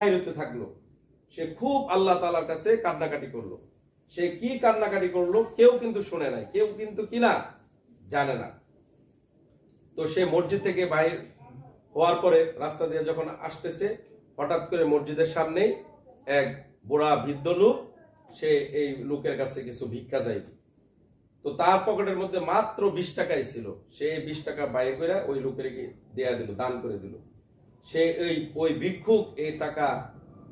হতে থাকলো। সে খুব আল্লাহ তাআলার কাছে কান্নাকাটি করলো। সে কি কান্নাকাটি করলো কেউ কিন্তু শুনে নাই, কেউ কিন্তু কিনা জানে না। তো সে মসজিদ থেকে বাইর হওয়ার পরে রাস্তা দিয়ে যখন আসতেছে, হঠাৎ করে মসজিদের সামনে এক বুড়া বৃদ্ধ লোক, সে এই লোকের কাছে কিছু ভিক্ষা চাইবে। তো তার পকেটের মধ্যে মাত্র 20 টাকাই ছিল। সে 20 টাকা বাইর করে ওই লোকের দেয়া দিল, দান করে দিল। সে ওই ভিক্ষুক এই টাকা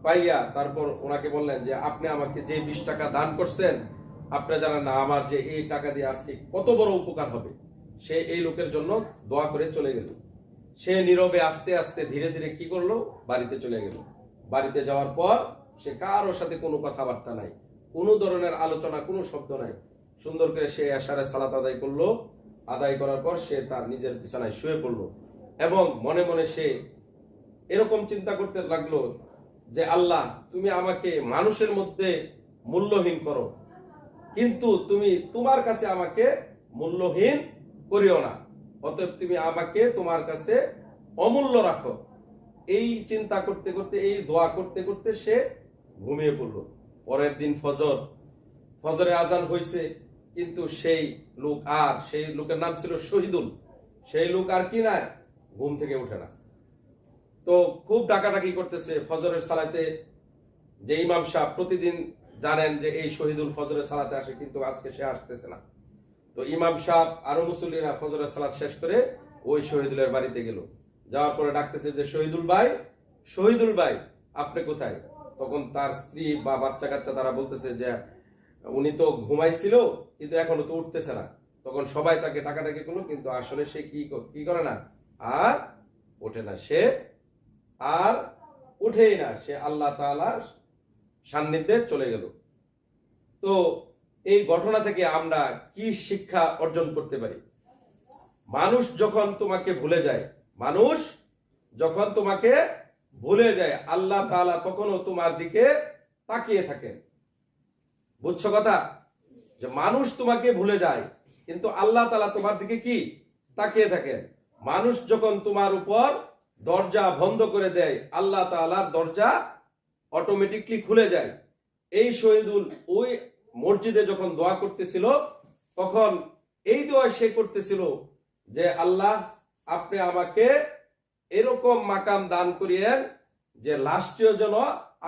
পাইয়া তারপর ওনাকে বললেন যে আপনি আমাকে যে 20 টাকা দান করছেন, আপনি জানেন না আমার যে এই টাকা দিয়ে আজকে কত বড় উপকার হবে। সে এই লোকের জন্য দোয়া করে চলে গেল। সে নীরবে আস্তে আস্তে ধীরে ধীরে কি করলো, বাড়িতে চলে গেল। বাড়িতে যাওয়ার পর সে কারোর সাথে কোনো কথাবার্তা নাই, কোনো ধরনের আলোচনা, কোনো শব্দ নাই। সুন্দর করে সে এশারে সালাত আদায় করলো। আদায় করার পর সে তার নিজের বিছানায় শুয়ে পড়লো এবং মনে মনে সে এরকম চিন্তা করতে লাগলো যে আল্লাহ, তুমি আমাকে মানুষের মধ্যে মূল্যহীন করো, কিন্তু তুমি তোমার কাছে আমাকে মূল্যহীন করিও না। অতএব তুমি আমাকে তোমার কাছে অমূল্য রাখো। এই চিন্তা করতে করতে, এই দোয়া করতে করতে সে ঘুমিয়ে পড়ল। পরের দিন ফজরে আজান হয়েছে, কিন্তু সেই লোক, আর সেই লোকের নাম ছিল শহীদুল, সেই লোক আর কি না ঘুম থেকে ওঠে না। তো খুব ডাকাডাকি করতেছে। ফজরের সালাতে যে ইমাম সাহেব প্রতিদিন জানেন যে এই শহীদুল ফজরের সালাতে আসে, কিন্তু আজকে সে আসতেছে না। তো ইমাম সাহেব আরো মুসল্লিরা ফজরের সালাত শেষ করে ওই শহীদুলের বাড়িতে গেল। যাওয়ার পরে ডাকতেছে যে শহীদুল ভাই আপনি কোথায়? তখন তার স্ত্রী বা বাচ্চা কাচ্চা তারা বলতেছে যে উনি তো ঘুমাইছিল, কিন্তু এখনো তো উঠতেছে না। তখন সবাই তাকে ডাকাডাকি করলো, কিন্তু আসলে সে কি করে না, আর ওঠে না। সে আর উঠেই না, সে আল্লাহ তাআলার সান্নিধ্যে চলে গেল। তো এই ঘটনা থেকে আমরা কি শিক্ষা অর্জন করতে পারি? মানুষ যখন তোমাকে ভুলে যায়, আল্লাহ তাআলা তখনও তোমার দিকে তাকিয়ে থাকেন। বুঝছো কথা? যে মানুষ তোমাকে ভুলে যায়, কিন্তু আল্লাহ তাআলা তোমার দিকে কি তাকিয়ে থাকেন। মানুষ যখন তোমার উপর দরজা বন্ধ করে দেয়, আল্লাহ তাআলার দরজা অটোমেটিকলি খুলে যায়। এই শহীদুল ওই মসজিদে যখন দোয়া করতেছিল, তখন এই দোয়া সে করতেছিল যে আল্লাহ, আপনি আমাকে এরকম মাকাম দান করিয়েন যে লাস্টেও যেন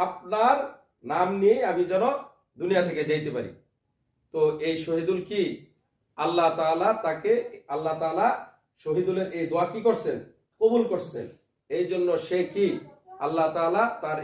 আপনার নাম নিয়ে আমি যেন দুনিয়া থেকে যাইতে পারি। তো এই শহীদুল কি আল্লাহ তাআলা শহীদুলের এই দোয়া কি করছেন, কবুল করছেন। এই জন্য সে কি আল্লাহ তাআলা তার